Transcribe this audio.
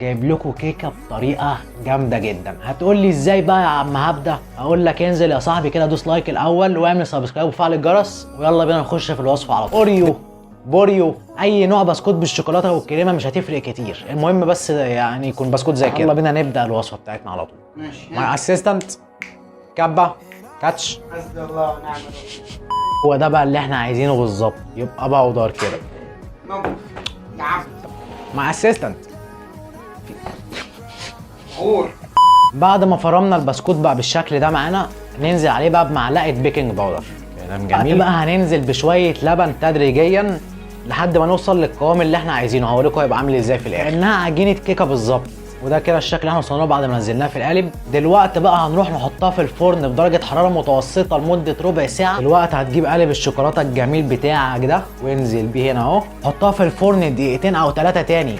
جايب لكم كيكه بطريقه جامده جدا. هتقول لي ازاي بقى يا عم هبدا؟ اقول لك انزل يا صاحبي كده، دوس لايك الاول واعمل سبسكرايب وفعل الجرس، ويلا بينا نخش في الوصفه على طول. اوريو، بوريو، اي نوع بسكوت بالشوكولاته والكريمه مش هتفرق كتير، المهم بس يعني يكون بسكوت زي كده. يلا بينا نبدا الوصفه بتاعتنا على طول. ماشي. مع اسيستنت كبه كاتش. حسبي الله ونعم الوكيل. هو ده بقى اللي احنا عايزينه بالظبط، يبقى باودر كده. موقف العبد مع اسيستنت. غور. بعد ما فرمنا البسكوت بقى بالشكل ده معانا، ننزل عليه بقى بمعلقه بيكنج باودر. كلام جميل. بقى هننزل بشويه لبن تدريجيا لحد ما نوصل للقوام اللي احنا عايزينه. هقول لكم هيبقى عامل ازاي في الاخر، كانها عجينه كيكه بالظبط. وده كده الشكل اللي احنا وصلنا له بعد ما نزلناه في القالب. دلوقتي بقى هنروح نحطها في الفرن بدرجه حراره متوسطه لمده ربع ساعه. دلوقتي هتجيب قالب الشوكولاته الجميل بتاعك ده وانزل بيه هنا اهو، حطها في الفرن دقيقتين او 3 تاني